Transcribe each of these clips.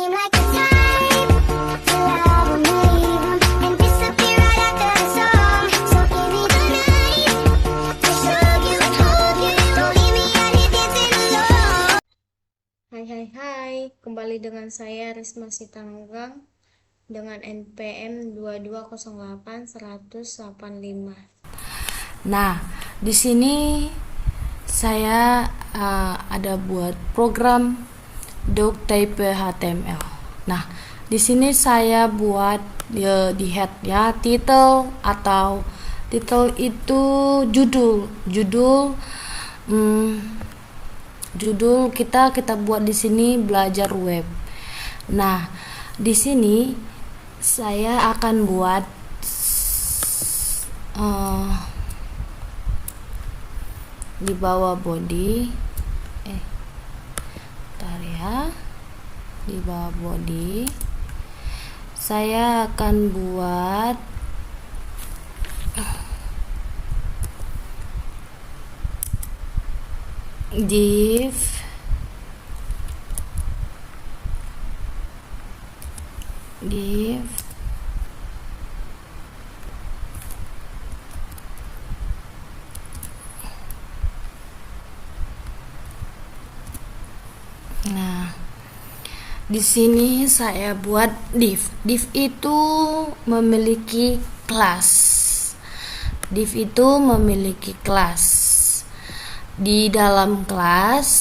seem like the type to love 'em, leave 'em, and disappear right after the song. So give me the night to show you, hold you, don't leave me out here dancing alone. Hai, kembali dengan saya Risma Sitanggang dengan NPM 2208-185. Nah, di sini saya ada buat program Doctype HTML. Nah, di sini saya buat di headnya title, atau title itu judul kita buat di sini belajar web. Nah, di sini saya akan buat di bawah body, di bawah body saya akan buat div Nah, di sini saya buat div. Div itu memiliki kelas. Di dalam kelas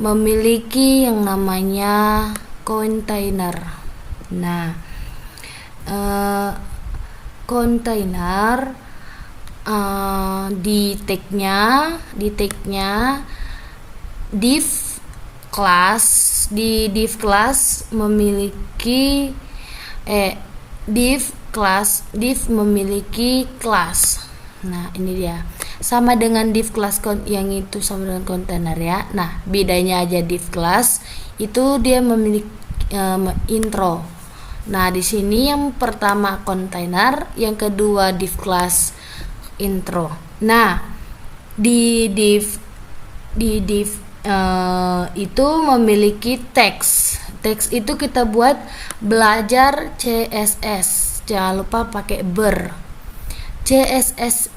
memiliki yang namanya container. Nah, container di tagnya div class memiliki div memiliki kelas. Nah, ini dia. Sama dengan div class yang itu sama dengan container ya. Nah, bedanya aja div class itu dia memiliki intro. Nah, di sini yang pertama container, yang kedua div class intro. Nah, di div itu memiliki teks. Teks itu kita buat belajar CSS. Jangan lupa pakai ber. CSS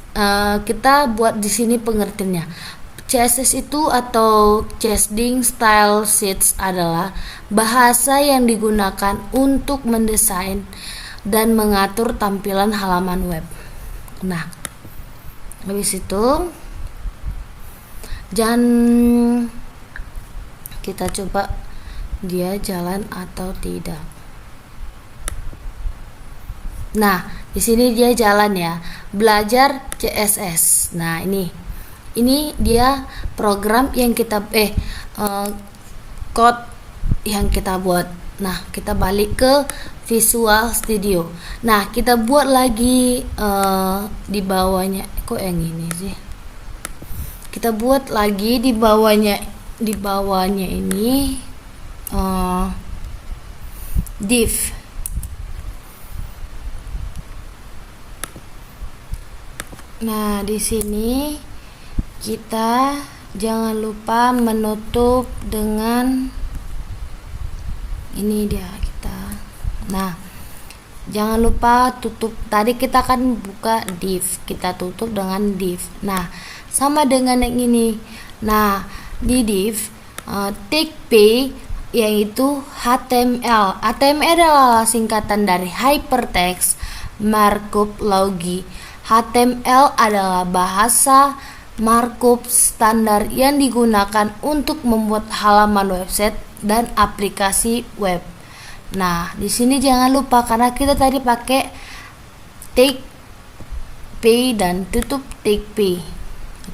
kita buat di sini pengertiannya. CSS itu atau Chasing Style Sheets adalah bahasa yang digunakan untuk mendesain dan mengatur tampilan halaman web. Nah, habis itu kita coba dia jalan atau tidak. Nah, di sini dia jalan ya. Belajar CSS. Nah, ini dia program yang kita code yang kita buat. Nah, kita balik ke Visual Studio. Nah, kita buat lagi di bawahnya. Kok yang ini sih? Kita buat lagi di bawahnya ini div. Nah, di sini kita jangan lupa menutup dengan ini dia kita. Nah, jangan lupa tutup. Tadi kita kan buka div, kita tutup dengan div. Nah, sama dengan yang ini. Nah, di div tag P yaitu HTML. HTML adalah singkatan dari Hypertext Markup Language. HTML adalah bahasa markup standar yang digunakan untuk membuat halaman website dan aplikasi web. Nah, di sini jangan lupa karena kita tadi pakai tag P dan tutup tag P.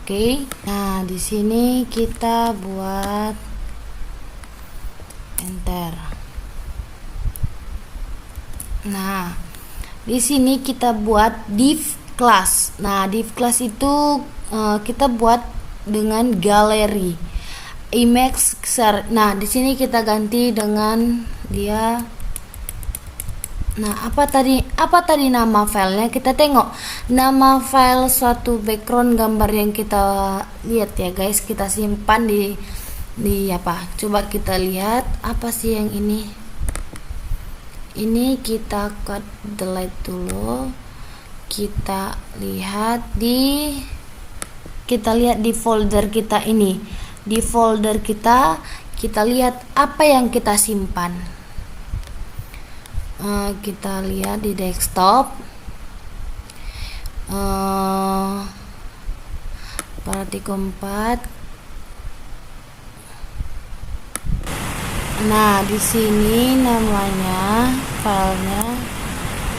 Oke. Nah, di sini kita buat enter. Nah, di sini kita buat div class. Nah, div class itu kita buat dengan galeri image share. Nah, di sini kita ganti dengan dia. Nah, apa tadi nama filenya? Kita tengok nama file suatu background gambar yang kita lihat ya guys. Kita simpan di Nih apa? Coba kita lihat apa sih yang ini. Ini kita cut delete dulu. Kita lihat di folder kita ini. Di folder kita lihat apa yang kita simpan. Kita lihat di desktop. Partikel 4. Nah, di sini namanya filenya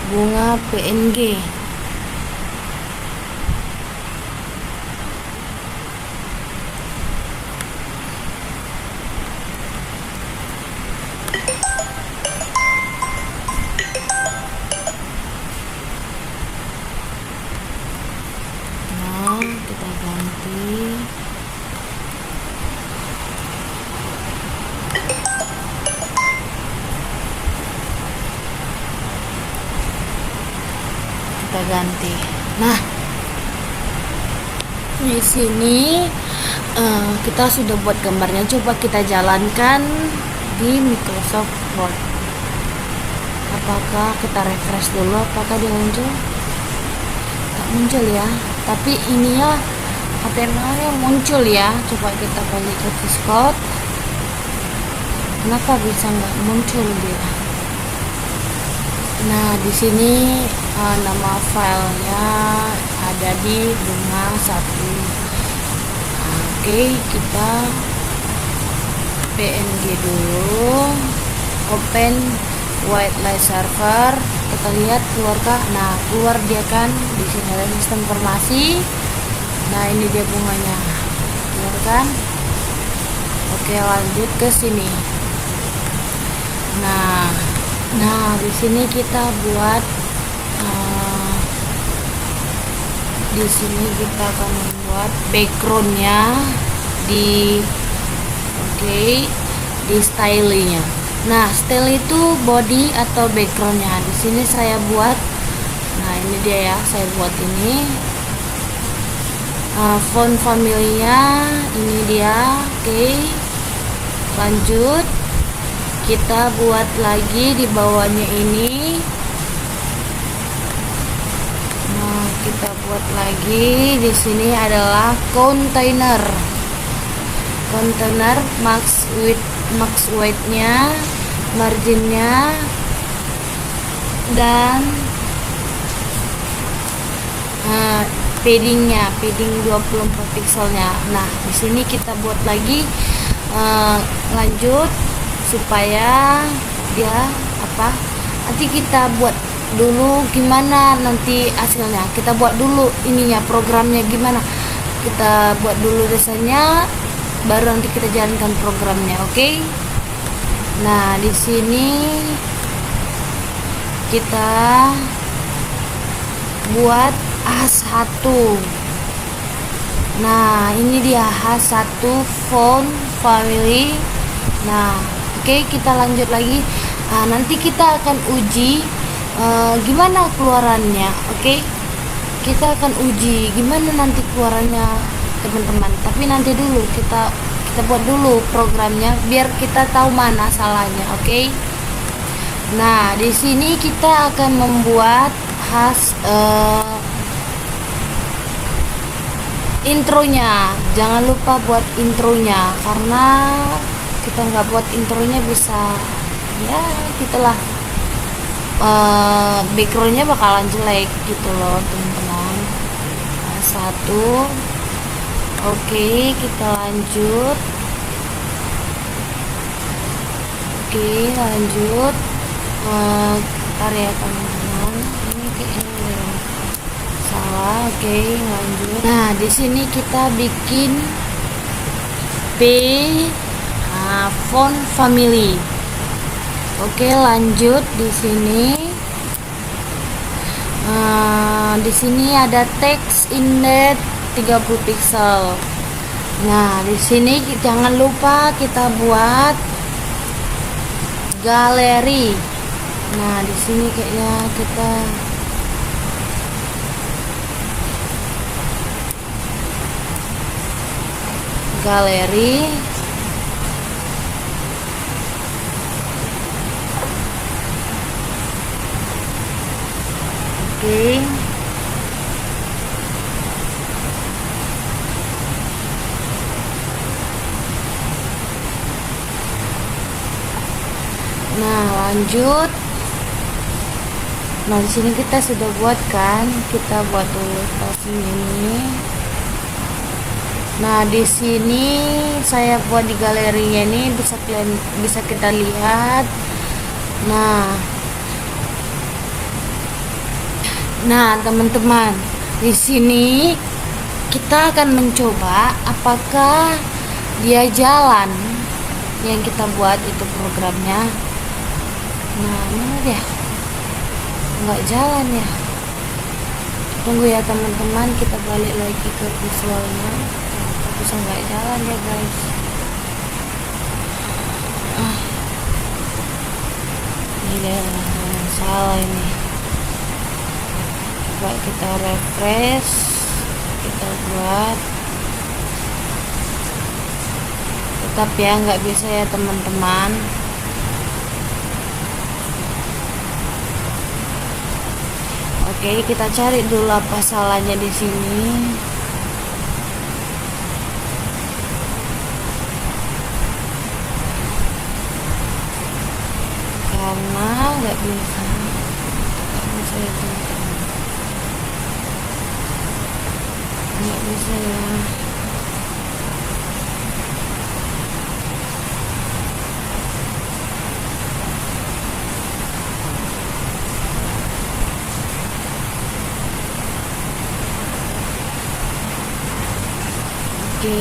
bunga PNG. Nah, kita ganti. Kita ganti. Nah, di sini kita sudah buat gambarnya. Coba kita jalankan di Microsoft Word. Apakah kita refresh dulu? Apakah dia muncul? Tak muncul ya. Tapi ininya HTML-nya muncul ya. Coba kita balik ke Discord. Kenapa bisa nggak muncul dia? Nah, di sini nama filenya ada di bunga 1. Oke, kita PNG dulu. Open Whitelist Server. Kita lihat keluarkah? Nah, keluar dia kan. Di sini ada sistem informasi. Nah, ini dia bunganya. Keluar kan? Oke, lanjut ke sini. Nah, di sini kita buat di sini kita akan membuat backgroundnya di di stylenya. Nah, style itu body atau backgroundnya. Di sini saya buat. Nah, ini dia ya, saya buat ini. Font family-nya ini dia. Oke. Lanjut. Kita buat lagi di bawahnya ini. Nah, kita buat lagi di sini adalah container. Container max width-nya, marginnya, dan paddingnya, padding 24 pikselnya. Nah, di sini kita buat lagi lanjut supaya dia nanti kita buat dulu gimana nanti hasilnya. Kita buat dulu ininya, programnya gimana. Kita buat dulu desainnya, baru nanti kita jalankan programnya. Oke. Nah, di sini kita buat H1. Nah, ini dia H1 font family. Nah, oke, kita lanjut lagi. Nah, nanti kita akan uji gimana keluarannya. Oke, kita akan uji gimana nanti keluarannya, teman-teman. Tapi nanti dulu kita buat dulu programnya biar kita tahu mana salahnya. Oke. Nah, di sini kita akan membuat intronya. Jangan lupa buat intronya, karena kita nggak buat intronya bisa ya gitulah, backgroundnya bakalan jelek gitu loh, teman-teman. Satu. Oke, kita lanjut. Oke, lanjut. Bentar ya, teman-teman. Ini kayaknya salah. Oke, lanjut. Nah, di sini kita bikin font family. Oke, lanjut di sini. Di sini ada text index 30 pixel. Nah, di sini jangan lupa kita buat galeri. Nah, di sini kayaknya kita galeri. Oke. Nah, lanjut. Nah, di sini kita sudah buat kan? Kita buat dulu posting ini. Nah, di sini saya buat di galerinya ini bisa kita lihat. Nah, teman-teman, di sini kita akan mencoba apakah dia jalan yang kita buat itu programnya. Nah, mana dia? Nggak jalan ya. Tunggu ya teman-teman, kita balik lagi ke visualnya. Bisa nggak jalan ya guys. Ini dia salah ini. Coba kita refresh, kita buat. Tetap ya nggak bisa ya teman-teman. Oke, kita cari dulu apa salahnya di sini. Karena nggak bisa ya teman-teman. Nggak bisa ya. Oke.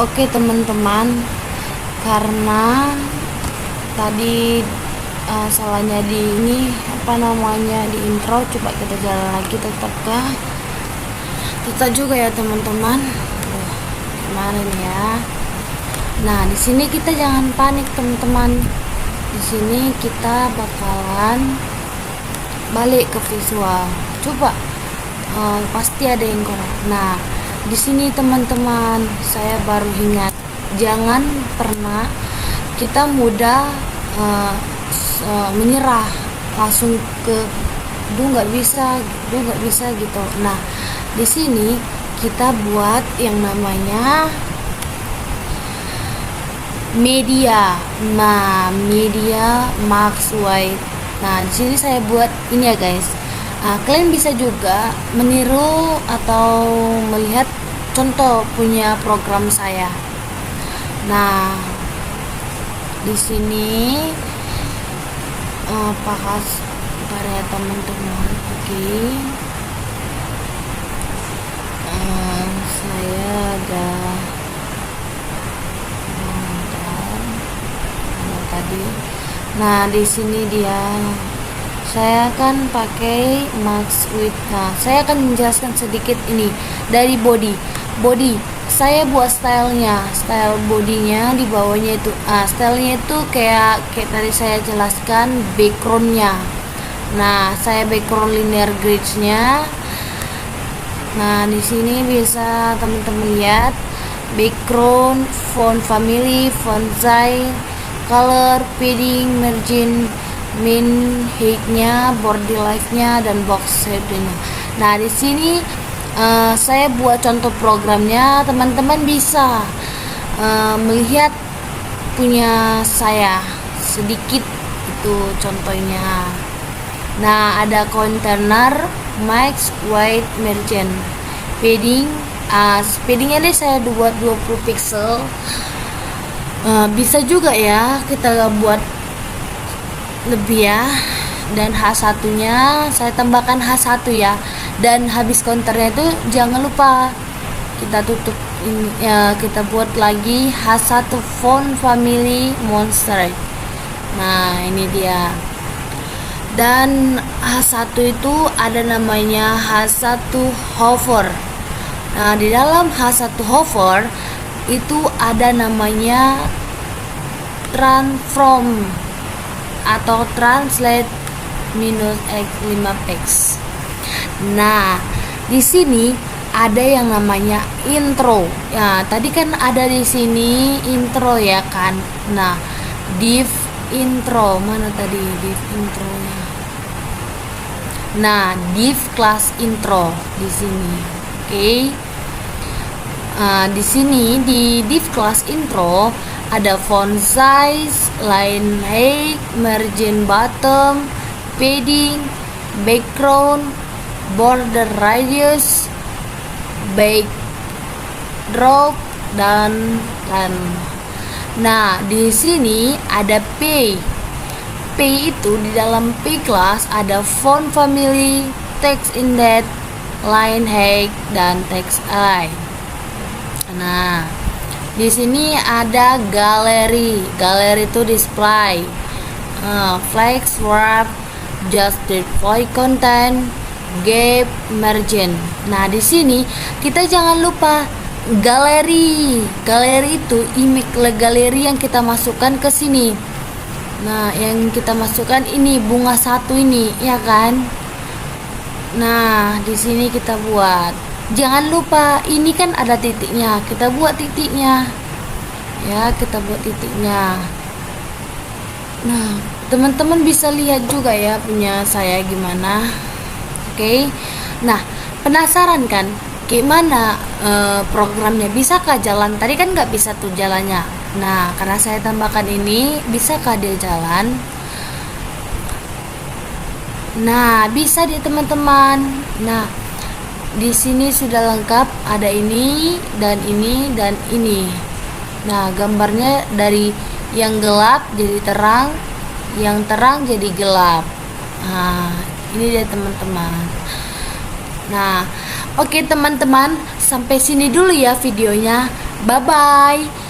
Oke teman-teman, karena tadi salahnya di ini di intro. Coba kita jalan lagi, tetap juga ya teman-teman. Gimana nih ya? Nah, di sini kita jangan panik teman-teman. Di sini kita bakalan balik ke visual. Coba pasti ada yang kurang. Nah, di sini teman-teman, saya baru ingat, jangan pernah kita mudah menyerah langsung ke nggak bisa gitu. Nah, di sini kita buat yang namanya media. Nah, media Max White. Nah, di sini saya buat ini ya guys. Kalian bisa juga meniru atau melihat contoh punya program saya. Nah, di sini pakai para teman-teman. Oke. Saya ada tadi. Nah, di sini dia. Saya akan pakai Max White. Nah, saya akan menjelaskan sedikit ini dari body. Saya buat style bodinya di bawahnya itu. Stylenya itu kayak tadi saya jelaskan backgroundnya. Nah, saya background linear grids-nya. Nah, di sini bisa teman-teman lihat background, font family, font size, color, padding, margin, min height-nya, border life-nya, dan box shape-nya. Nah, di sini saya buat contoh programnya. Teman-teman bisa melihat punya saya sedikit itu contohnya. Nah, ada container, Max White Merchant, paddingnya deh saya buat 20 pixel. Bisa juga ya kita buat lebih ya. Dan H1 nya saya tambahkan H1 ya. Dan habis counternya itu jangan lupa kita tutup ini ya, kita buat lagi H1 font family monster. Nah, ini dia. Dan H1 itu ada namanya H1 hover. Nah, di dalam H1 hover itu ada namanya transform atau translate -x5x. Nah, di sini ada yang namanya intro. Ya, tadi kan ada di sini intro ya kan. Nah, div intro mana tadi div intronya? Nah, div class intro di sini. Oke. Di sini di div class intro ada font size, line height, margin bottom, padding, background, border radius, backdrop, dan kan. Nah, di sini ada P. P itu di dalam P class ada font family, text indent, line height, dan text align. Nah, di sini ada galeri. Galeri itu display, flex, wrap, just display content, gap, margin. Nah, di sini kita jangan lupa galeri. Galeri itu image galeri yang kita masukkan ke sini. Nah, yang kita masukkan ini bunga satu ini, ya kan? Nah, di sini kita buat. Jangan lupa ini kan ada titiknya. Kita buat titiknya. Ya, kita buat titiknya. Nah, teman-teman bisa lihat juga ya punya saya gimana. Oke. Nah, penasaran kan? Gimana programnya, bisakah jalan? Tadi kan nggak bisa tuh jalannya. Nah, karena saya tambahkan ini, bisakah dia jalan? Nah, bisa dia teman-teman. Nah, di sini sudah lengkap, ada ini dan ini dan ini. Nah, gambarnya dari yang gelap jadi terang, yang terang jadi gelap. Nah, ini dia teman-teman. Nah, oke teman-teman, sampai sini dulu ya videonya. Bye-bye.